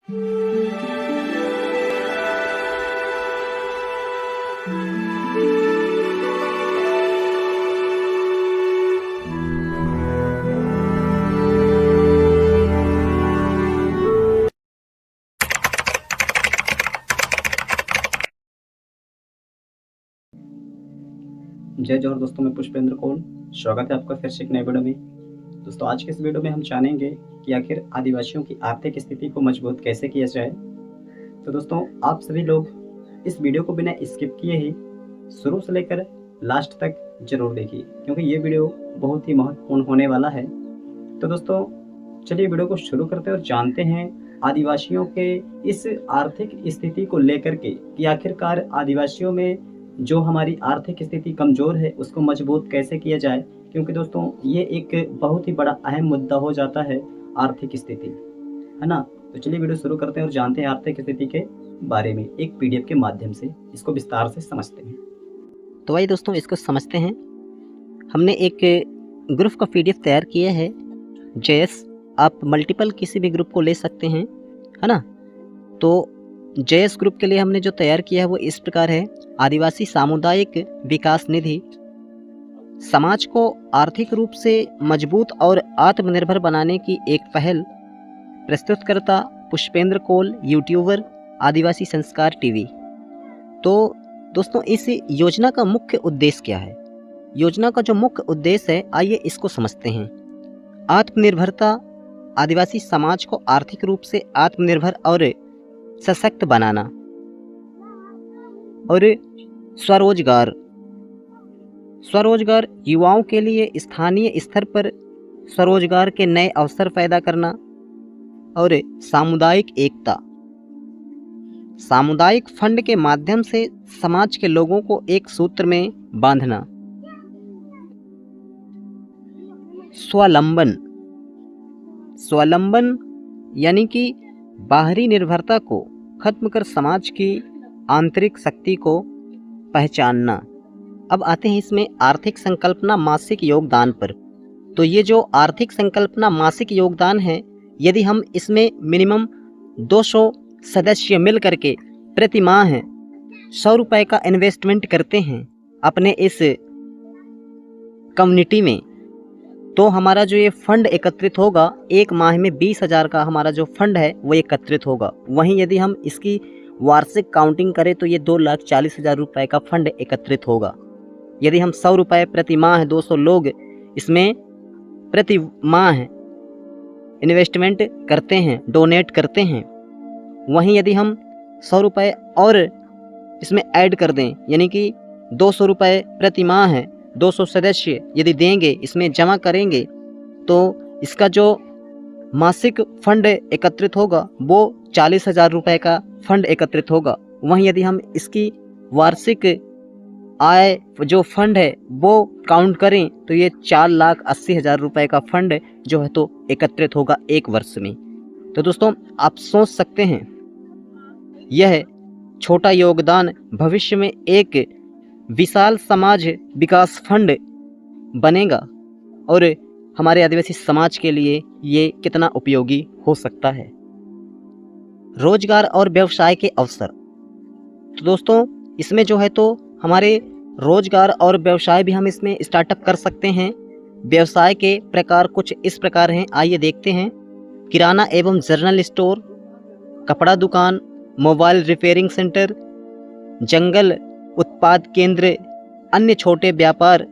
जय जोहर दोस्तों, मैं पुष्पेंद्र कौल। स्वागत है आपका फिर से एक नए वीडियो में। दोस्तों, आज के इस वीडियो में हम जानेंगे कि आखिर आदिवासियों की आर्थिक स्थिति को मजबूत कैसे किया जाए। तो दोस्तों, आप सभी लोग इस वीडियो को बिना स्किप किए ही शुरू से लेकर लास्ट तक जरूर देखिए, क्योंकि ये वीडियो बहुत ही महत्वपूर्ण होने वाला है। तो दोस्तों, चलिए वीडियो को शुरू करते हैं और जानते हैं आदिवासियों के इस आर्थिक स्थिति को लेकर के कि आखिरकार आदिवासियों में जो हमारी आर्थिक स्थिति कमज़ोर है उसको मजबूत कैसे किया जाए। क्योंकि दोस्तों, ये एक बहुत ही बड़ा अहम मुद्दा हो जाता है आर्थिक स्थिति, है ना। तो चलिए वीडियो शुरू करते हैं और जानते हैं आर्थिक स्थिति के बारे में एक पीडीएफ के माध्यम से, इसको विस्तार से समझते हैं। तो आइए दोस्तों, इसको समझते हैं। हमने एक ग्रुप का पीडीएफ तैयार किया है जेएस। आप मल्टीपल किसी भी ग्रुप को ले सकते हैं, है ना। तो जेएस ग्रुप के लिए हमने जो तैयार किया है वो इस प्रकार है। आदिवासी सामुदायिक विकास निधि समाज को आर्थिक रूप से मजबूत और आत्मनिर्भर बनाने की एक पहल। प्रस्तुतकर्ता पुष्पेंद्र कौल, यूट्यूबर, आदिवासी संस्कार टीवी। तो दोस्तों, इस योजना का मुख्य उद्देश्य क्या है? योजना का जो मुख्य उद्देश्य है, आइए इसको समझते हैं। आत्मनिर्भरता, आदिवासी समाज को आर्थिक रूप से आत्मनिर्भर और सशक्त बनाना। और स्वरोजगार, स्वरोजगार युवाओं के लिए स्थानीय स्तर पर स्वरोजगार के नए अवसर पैदा करना। और सामुदायिक एकता, सामुदायिक फंड के माध्यम से समाज के लोगों को एक सूत्र में बांधना। स्वावलंबन, स्वावलंबन यानी कि बाहरी निर्भरता को खत्म कर समाज की आंतरिक शक्ति को पहचानना। अब आते हैं इसमें आर्थिक संकल्पना मासिक योगदान पर। तो ये जो आर्थिक संकल्पना मासिक योगदान है, यदि हम इसमें मिनिमम 200 सदस्य मिल करके प्रति माह 100 रुपये का इन्वेस्टमेंट करते हैं अपने इस कम्युनिटी में, तो हमारा जो ये फंड एकत्रित होगा, एक माह में 20,000 का हमारा जो फंड है वो एकत्रित होगा। वहीं यदि हम इसकी वार्षिक काउंटिंग करें तो ये 2,40,000 रुपये का फंड एकत्रित होगा। यदि हम 100 रुपये प्रति माह 200 लोग इसमें प्रति माह इन्वेस्टमेंट करते हैं, डोनेट करते हैं, वहीं यदि हम 100 रुपये और इसमें ऐड कर दें, यानी कि 200 रुपये प्रति माह है, 200 सदस्य यदि देंगे, इसमें जमा करेंगे, तो इसका जो मासिक फंड एकत्रित होगा वो 40,000 रुपये का फंड एकत्रित होगा। वहीं यदि हम इसकी वार्षिक आय जो फंड है वो काउंट करें तो ये 4,80,000 रुपये का फंड जो है तो एकत्रित होगा एक वर्ष में। तो दोस्तों, आप सोच सकते हैं यह छोटा योगदान भविष्य में एक विशाल समाज विकास फंड बनेगा और हमारे आदिवासी समाज के लिए ये कितना उपयोगी हो सकता है। रोजगार और व्यवसाय के अवसर। तो दोस्तों, इसमें जो है तो हमारे रोजगार और व्यवसाय भी हम इसमें स्टार्टअप कर सकते हैं। व्यवसाय के प्रकार कुछ इस प्रकार हैं, आइए देखते हैं। किराना एवं जनरल स्टोर, कपड़ा दुकान, मोबाइल रिपेयरिंग सेंटर, जंगल उत्पाद केंद्र, अन्य छोटे व्यापार।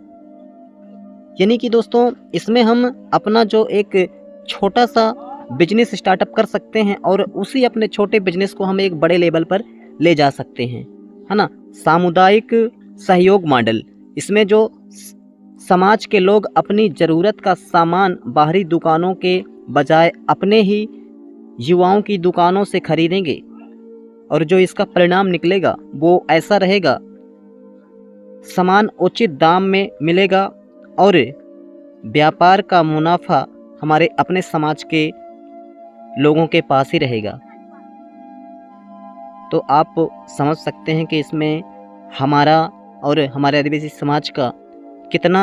यानी कि दोस्तों, इसमें हम अपना जो एक छोटा सा बिजनेस स्टार्टअप कर सकते हैं और उसी अपने छोटे बिजनेस को हम एक बड़े लेवल पर ले जा सकते हैं, है ना। सामुदायिक सहयोग मॉडल, इसमें जो समाज के लोग अपनी ज़रूरत का सामान बाहरी दुकानों के बजाय अपने ही युवाओं की दुकानों से खरीदेंगे और जो इसका परिणाम निकलेगा वो ऐसा रहेगा, सामान उचित दाम में मिलेगा और व्यापार का मुनाफा हमारे अपने समाज के लोगों के पास ही रहेगा। तो आप समझ सकते हैं कि इसमें हमारा और हमारे आदिवासी समाज का कितना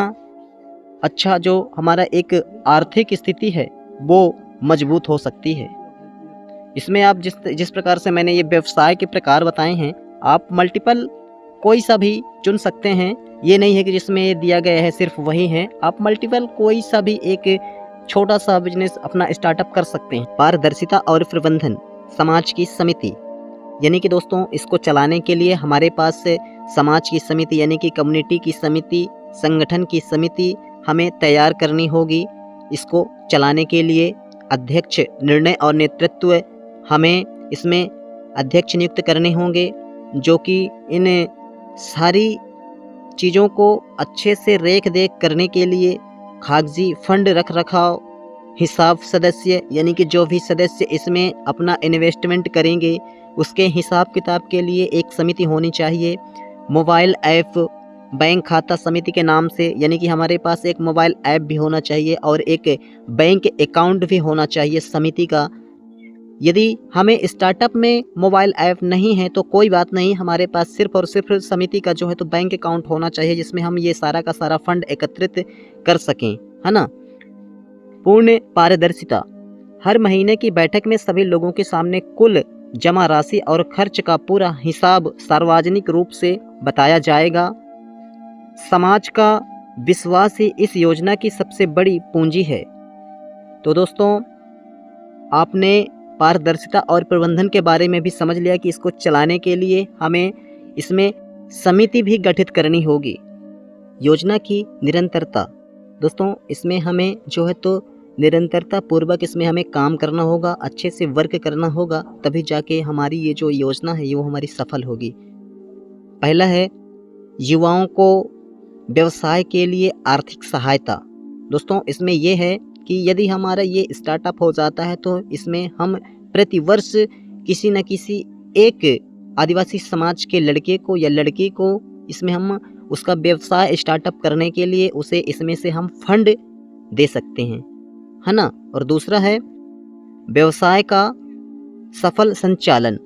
अच्छा जो हमारा एक आर्थिक स्थिति है वो मजबूत हो सकती है। इसमें आप जिस प्रकार से मैंने ये व्यवसाय के प्रकार बताए हैं, आप मल्टीपल कोई सा भी चुन सकते हैं। ये नहीं है कि जिसमें ये दिया गया है सिर्फ वही है, आप मल्टीपल कोई सा भी एक छोटा सा बिजनेस अपना स्टार्टअप कर सकते हैं। पारदर्शिता और प्रबंधन, समाज की समिति, यानी कि दोस्तों इसको चलाने के लिए हमारे पास समाज की समिति यानी कि कम्युनिटी की समिति, संगठन की समिति हमें तैयार करनी होगी। इसको चलाने के लिए अध्यक्ष, निर्णय और नेतृत्व हमें इसमें अध्यक्ष नियुक्त करने होंगे, जो कि इन सारी चीज़ों को अच्छे से रेख देख करने के लिए कागजी फंड रख रखाव, हिसाब सदस्य यानी कि जो भी सदस्य इसमें अपना इन्वेस्टमेंट करेंगे उसके हिसाब किताब के लिए एक समिति होनी चाहिए। मोबाइल ऐप, बैंक खाता समिति के नाम से, यानी कि हमारे पास एक मोबाइल ऐप भी होना चाहिए और एक बैंक अकाउंट भी होना चाहिए समिति का। यदि हमें स्टार्टअप में मोबाइल ऐप नहीं है तो कोई बात नहीं, हमारे पास सिर्फ और सिर्फ समिति का जो है तो बैंक अकाउंट होना चाहिए, जिसमें हम ये सारा का सारा फंड एकत्रित कर सकें, है ना। पूर्ण पारदर्शिता, हर महीने की बैठक में सभी लोगों के सामने कुल जमा राशि और खर्च का पूरा हिसाब सार्वजनिक रूप से बताया जाएगा। समाज का विश्वास ही इस योजना की सबसे बड़ी पूंजी है। तो दोस्तों, आपने पारदर्शिता और प्रबंधन के बारे में भी समझ लिया कि इसको चलाने के लिए हमें इसमें समिति भी गठित करनी होगी। योजना की निरंतरता, दोस्तों इसमें हमें जो है तो निरंतरता पूर्वक इसमें हमें काम करना होगा, अच्छे से वर्क करना होगा, तभी जाके हमारी ये जो योजना है वो हमारी सफल होगी। पहला है युवाओं को व्यवसाय के लिए आर्थिक सहायता। दोस्तों इसमें यह है कि यदि हमारा ये स्टार्टअप हो जाता है तो इसमें हम प्रति वर्ष किसी न किसी एक आदिवासी समाज के लड़के को या लड़की को इसमें हम उसका व्यवसाय स्टार्टअप करने के लिए उसे इसमें से हम फंड दे सकते हैं, है ना। और दूसरा है व्यवसाय का सफल संचालन।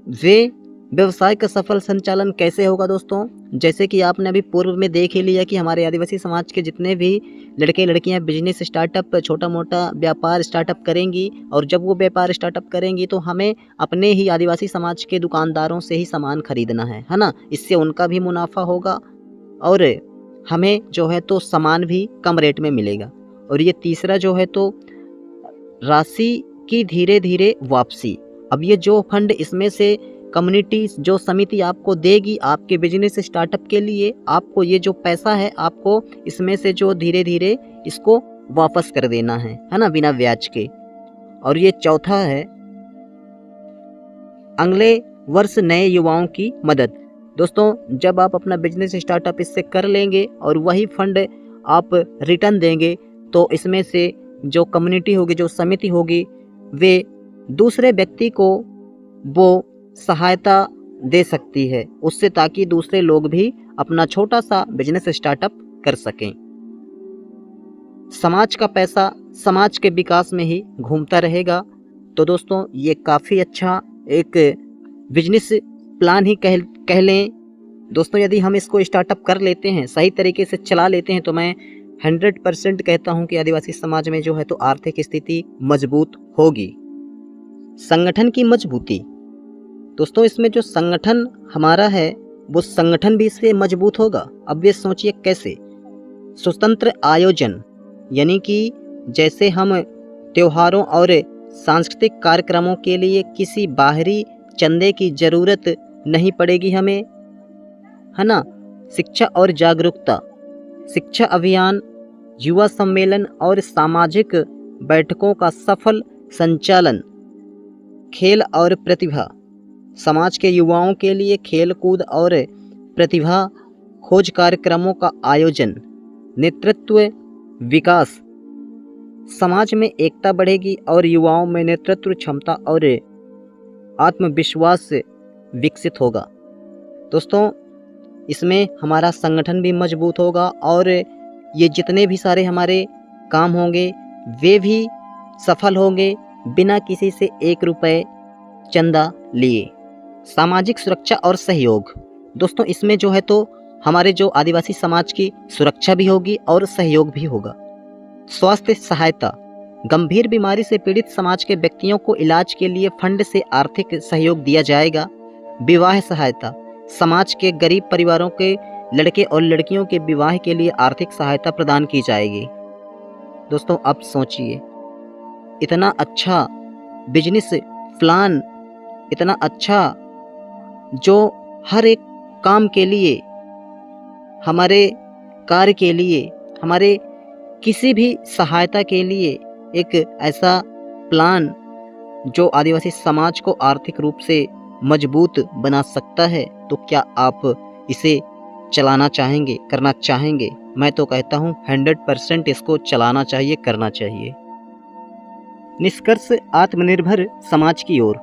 वे व्यवसाय का सफल संचालन कैसे होगा दोस्तों, जैसे कि आपने अभी पूर्व में देख ही लिया कि हमारे आदिवासी समाज के जितने भी लड़के लड़कियां बिजनेस स्टार्टअप, छोटा मोटा व्यापार स्टार्टअप करेंगी, और जब वो व्यापार स्टार्टअप करेंगी तो हमें अपने ही आदिवासी समाज के दुकानदारों से ही सामान खरीदना है ना। इससे उनका भी मुनाफा होगा और हमें जो है तो सामान भी कम रेट में मिलेगा। और ये तीसरा जो है तो राशि की धीरे धीरे वापसी। अब ये जो फंड इसमें से कम्युनिटी जो समिति आपको देगी आपके बिजनेस स्टार्टअप के लिए, आपको ये जो पैसा है आपको इसमें से जो धीरे धीरे इसको वापस कर देना है ना, बिना ब्याज के। और ये चौथा है अगले वर्ष नए युवाओं की मदद। दोस्तों जब आप अपना बिजनेस स्टार्टअप इससे कर लेंगे और वही फंड आप रिटर्न देंगे तो इसमें से जो कम्युनिटी होगी, जो समिति होगी, वे दूसरे व्यक्ति को वो सहायता दे सकती है उससे, ताकि दूसरे लोग भी अपना छोटा सा बिजनेस स्टार्टअप कर सकें। समाज का पैसा समाज के विकास में ही घूमता रहेगा। तो दोस्तों ये काफ़ी अच्छा एक बिजनेस प्लान ही कह लें दोस्तों। यदि हम इसको स्टार्टअप कर लेते हैं, सही तरीके से चला लेते हैं, तो मैं 100% कहता हूं कि आदिवासी समाज में जो है तो आर्थिक स्थिति मजबूत होगी। संगठन की मजबूती, दोस्तों इसमें जो संगठन हमारा है वो संगठन भी इससे मजबूत होगा। अब ये सोचिए कैसे। स्वतंत्र आयोजन, यानी कि जैसे हम त्योहारों और सांस्कृतिक कार्यक्रमों के लिए किसी बाहरी चंदे की ज़रूरत नहीं पड़ेगी हमें, है ना। शिक्षा और जागरूकता, शिक्षा अभियान, युवा सम्मेलन और सामाजिक बैठकों का सफल संचालन। खेल और प्रतिभा, समाज के युवाओं के लिए खेल कूद और प्रतिभा खोज कार्यक्रमों का आयोजन। नेतृत्व विकास, समाज में एकता बढ़ेगी और युवाओं में नेतृत्व क्षमता और आत्मविश्वास विकसित होगा। दोस्तों इसमें हमारा संगठन भी मजबूत होगा और ये जितने भी सारे हमारे काम होंगे वे भी सफल होंगे बिना किसी से 1 रुपये चंदा लिए। सामाजिक सुरक्षा और सहयोग, दोस्तों इसमें जो है तो हमारे जो आदिवासी समाज की सुरक्षा भी होगी और सहयोग भी होगा। स्वास्थ्य सहायता, गंभीर बीमारी से पीड़ित समाज के व्यक्तियों को इलाज के लिए फंड से आर्थिक सहयोग दिया जाएगा। विवाह सहायता, समाज के गरीब परिवारों के लड़के और लड़कियों के विवाह के लिए आर्थिक सहायता प्रदान की जाएगी। दोस्तों अब सोचिए, इतना अच्छा बिजनेस प्लान, इतना अच्छा जो हर एक काम के लिए, हमारे कार्य के लिए, हमारे किसी भी सहायता के लिए एक ऐसा प्लान जो आदिवासी समाज को आर्थिक रूप से मजबूत बना सकता है, तो क्या आप इसे चलाना चाहेंगे, करना चाहेंगे? मैं तो कहता हूँ 100% इसको चलाना चाहिए, करना चाहिए। निष्कर्ष आत्मनिर्भर समाज की ओर।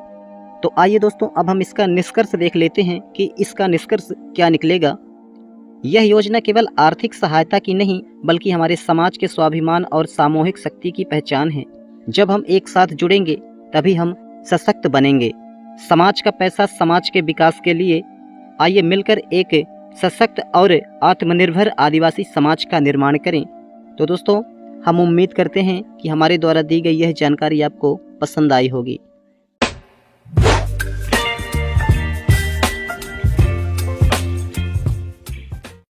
तो आइए दोस्तों अब हम इसका निष्कर्ष देख लेते हैं कि इसका निष्कर्ष क्या निकलेगा। यह योजना केवल आर्थिक सहायता की नहीं बल्कि हमारे समाज के स्वाभिमान और सामूहिक शक्ति की पहचान है। जब हम एक साथ जुड़ेंगे तभी हम सशक्त बनेंगे। समाज का पैसा समाज के विकास के लिए। आइए मिलकर एक सशक्त और आत्मनिर्भर आदिवासी समाज का निर्माण करें। तो दोस्तों हम उम्मीद करते हैं कि हमारे द्वारा दी गई यह जानकारी आपको पसंद आई होगी।